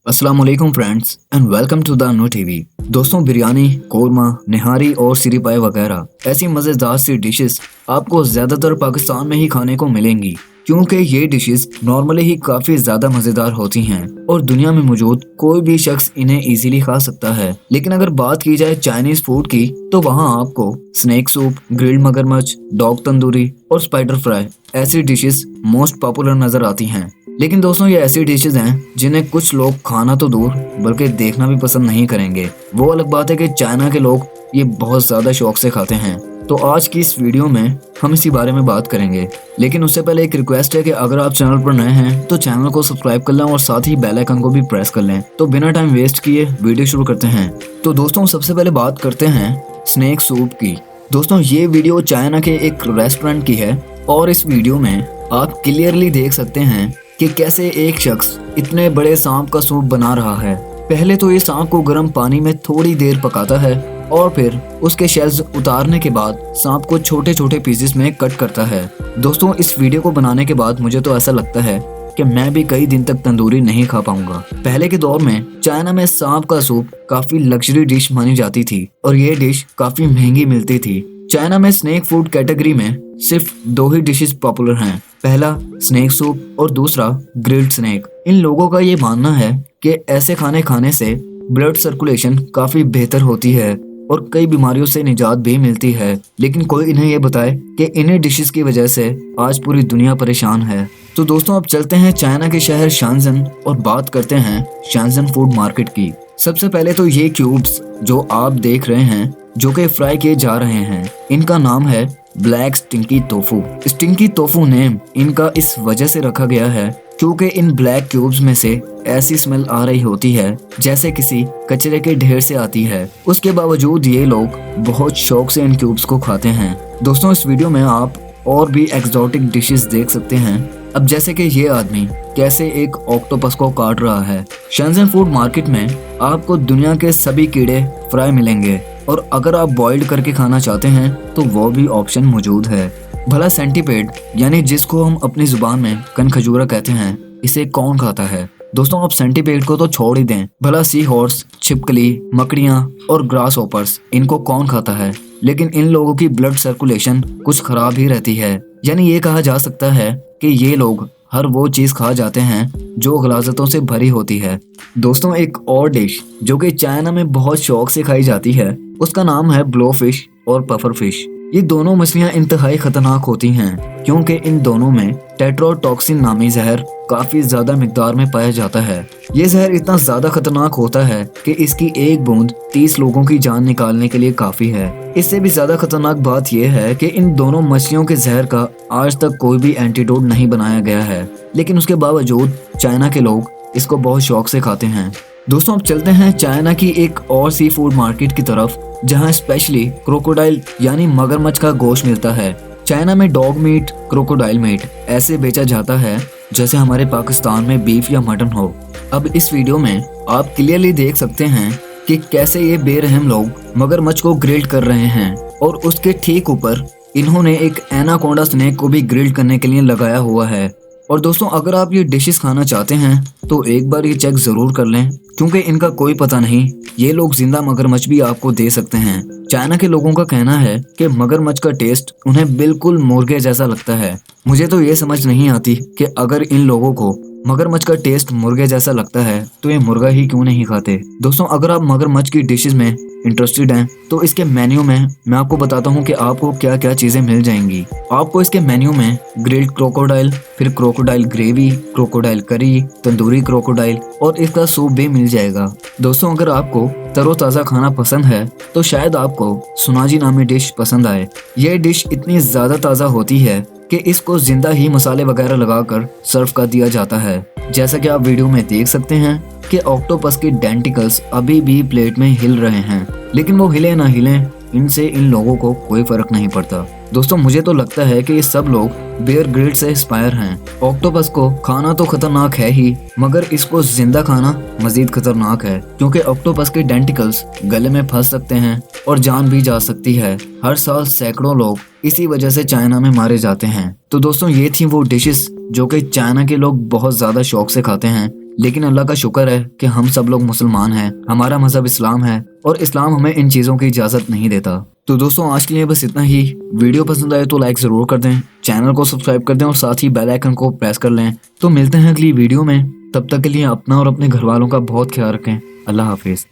अस्सलाम वालेकुम friends and welcome to the no TV. दोस्तों, बिरयानी, कोरमा, निहारी और सिरी पाए वगैरह ऐसी मज़ेदार सी डिशेस आपको ज़्यादातर पाकिस्तान में ही खाने को मिलेंगी, क्योंकि ये डिशेस नॉर्मली ही काफ़ी ज़्यादा मज़ेदार होती हैं और दुनिया में मौजूद कोई भी शख्स इन्हें इजीली खा सकता है। लेकिन अगर बात की जाए चाइनीज़ फूड की, तो वहाँ आपको स्नेक सूप, ग्रिल्ड मगरमच्छ, डॉग तंदूरी और स्पाइडर फ्राई ऐसी डिशेस मोस्ट पॉपुलर नज़र आती हैं। लेकिन दोस्तों, ये ऐसी डिशेज हैं जिन्हें कुछ लोग खाना तो दूर बल्कि देखना भी पसंद नहीं करेंगे। वो अलग बात है कि चाइना के लोग ये बहुत ज़्यादा शौक से खाते हैं। तो आज की इस वीडियो में हम इसी बारे में बात करेंगे। लेकिन उससे पहले एक रिक्वेस्ट है कि अगर आप चैनल पर नए हैं तो चैनल को सब्सक्राइब कर लें और साथ ही बेल आइकन को भी प्रेस कर लें। तो बिना टाइम वेस्ट किए वीडियो शुरू करते हैं। तो दोस्तों, सबसे पहले बात करते हैं स्नेक सूप की। दोस्तों, ये वीडियो चाइना के एक रेस्टोरेंट की है और इस वीडियो में आप क्लियरली देख सकते हैं कि कैसे एक शख्स इतने बड़े सांप का सूप बना रहा है। पहले तो ये सांप को गर्म पानी में थोड़ी देर पकाता है और फिर उसके शेल्स उतारने के बाद सांप को छोटे छोटे पीसेस में कट करता है। दोस्तों, इस वीडियो को बनाने के बाद मुझे तो ऐसा लगता है कि मैं भी कई दिन तक तंदूरी नहीं खा पाऊंगा। पहले के दौर में चाइना में सांप का सूप काफी लग्जरी डिश मानी जाती थी और ये डिश काफी महंगी मिलती थी। चाइना में स्नेक फूड कैटेगरी में सिर्फ दो ही डिशेस पॉपुलर हैं, पहला स्नेक सूप और दूसरा ग्रिल्ड स्नेक। इन लोगों का ये मानना है कि ऐसे खाने खाने से ब्लड सर्कुलेशन काफी बेहतर होती है और कई बीमारियों से निजात भी मिलती है। लेकिन कोई इन्हें ये बताए कि इन्हीं डिशेस की वजह से आज पूरी दुनिया परेशान है। तो दोस्तों, अब चलते हैं चाइना के शहर शैनज़न और बात करते हैं शैनज़न फूड मार्केट की। सबसे पहले तो ये क्यूब्स जो आप देख रहे हैं जो कि फ्राई किए जा रहे हैं, इनका नाम है black stinky tofu. Stinky tofu name इनका इस वजह से रखा गया है क्योंकि इन ब्लैक क्यूब्स में से ऐसी स्मेल आ रही होती है जैसे किसी कचरे के ढेर से आती है। उसके बावजूद ये लोग बहुत शौक से इन क्यूब्स को खाते हैं। दोस्तों, इस वीडियो में आप और भी एक्सोटिक डिशेस देख सकते हैं। अब जैसे कि ये आदमी कैसे एक ऑक्टोपस को काट रहा है। शैनज़न फूड मार्केट में आपको दुनिया के सभी कीड़े फ्राई मिलेंगे और अगर आप बॉइल्ड करके खाना चाहते हैं तो वो भी ऑप्शन मौजूद है। भला सेंटीपेड यानी जिसको हम अपनी जुबान में कनखजूरा कहते हैं, इसे कौन खाता है? दोस्तों, आप सेंटीपेड को तो छोड़ ही दें, भला सी हॉर्स, छिपकली, मकड़ियाँ और ग्रास होपर्स, इनको कौन खाता है? लेकिन इन लोगों की ब्लड सर्कुलेशन कुछ खराब ही रहती है। यानी ये कहा जा सकता है कि ये लोग हर वो चीज खा जाते हैं जो गलाजतों से भरी होती है। दोस्तों, एक और डिश जो कि चाइना में बहुत शौक से खाई जाती है, उसका नाम है ब्लो फिश और पफर फिश। ये दोनों मछलियां इंतहाई खतरनाक होती हैं क्योंकि इन दोनों में टेट्रोटॉक्सिन नामी जहर काफी ज्यादा मिकदार में पाया जाता है। ये जहर इतना ज्यादा खतरनाक होता है कि इसकी एक बूंद 30 लोगों की जान निकालने के लिए काफी है। इससे भी ज्यादा खतरनाक बात यह है कि इन दोनों मछलियों के जहर का आज तक कोई भी एंटीडोट नहीं बनाया गया है, लेकिन उसके बावजूद चाइना के लोग इसको बहुत शौक से खाते हैं। दोस्तों, अब चलते हैं चाइना की एक और सी फूड मार्केट की तरफ जहां स्पेशली क्रोकोडाइल यानी मगरमच्छ का गोश्त मिलता है। चाइना में डॉग मीट, क्रोकोडाइल मीट ऐसे बेचा जाता है जैसे हमारे पाकिस्तान में बीफ या मटन हो। अब इस वीडियो में आप क्लियरली देख सकते हैं कि कैसे ये बेरहम लोग मगरमच्छ को ग्रिल्ड कर रहे हैं और उसके ठीक ऊपर इन्होंने एक एनाकोंडा स्नेक को भी ग्रिल्ड करने के लिए लगाया हुआ है। और दोस्तों, अगर आप ये डिशेस खाना चाहते हैं तो एक बार ये चेक जरूर कर लें क्योंकि इनका कोई पता नहीं, ये लोग जिंदा मगरमच्छ भी आपको दे सकते हैं। चाइना के लोगों का कहना है कि मगरमच्छ का टेस्ट उन्हें बिल्कुल मुर्गे जैसा लगता है। मुझे तो ये समझ नहीं आती कि अगर इन लोगों को मगरमच्छ का टेस्ट मुर्गे जैसा लगता है तो ये मुर्गा ही क्यों नहीं खाते। दोस्तों, अगर आप मगरमच्छ की डिशेस में इंटरेस्टेड हैं तो इसके मेन्यू में मैं आपको बताता हूँ कि आपको क्या क्या चीजें मिल जाएंगी। आपको इसके मेन्यू में ग्रिल्ड क्रोकोडाइल, फिर क्रोकोडाइल ग्रेवी, क्रोकोडाइल करी, तंदूरी क्रोकोडाइल और इसका सूप भी मिल जाएगा। दोस्तों, अगर आपको तरोताज़ा खाना पसंद है तो शायद आपको सुनाजी नामी डिश पसंद आए। यह डिश इतनी ज़्यादा ताज़ा होती है कि इसको जिंदा ही मसाले वगैरह लगाकर सर्व कर दिया जाता है। जैसा कि आप वीडियो में देख सकते हैं कि ऑक्टोपस के डेंटिकल्स अभी भी प्लेट में हिल रहे हैं, लेकिन वो हिले ना हिले इनसे इन लोगों को कोई फर्क नहीं पड़ता। दोस्तों, मुझे तो लगता है कि ये सब लोग बेयर ग्रिल्स से इंस्पायर हैं। ऑक्टोपस को खाना तो खतरनाक है ही, मगर इसको जिंदा खाना मजीद खतरनाक है क्योंकि ऑक्टोपस के डेंटिकल्स गले में फंस सकते हैं और जान भी जा सकती है। हर साल सैकड़ों लोग इसी वजह से चाइना में मारे जाते हैं। तो दोस्तों, ये थी वो डिशेस जो कि चाइना के लोग बहुत ज्यादा शौक से खाते हैं। लेकिन अल्लाह का शुक्र है कि हम सब लोग मुसलमान हैं, हमारा मजहब इस्लाम है और इस्लाम हमें इन चीज़ों की इजाज़त नहीं देता। तो दोस्तों आज के लिए बस इतना ही। वीडियो पसंद आए तो लाइक ज़रूर कर दें, चैनल को सब्सक्राइब कर दें और साथ ही बेल आइकन को प्रेस कर लें। तो मिलते हैं अगली वीडियो में, तब तक के लिए अपना और अपने घर वालों का बहुत ख्याल रखें। अल्लाह हाफिज़।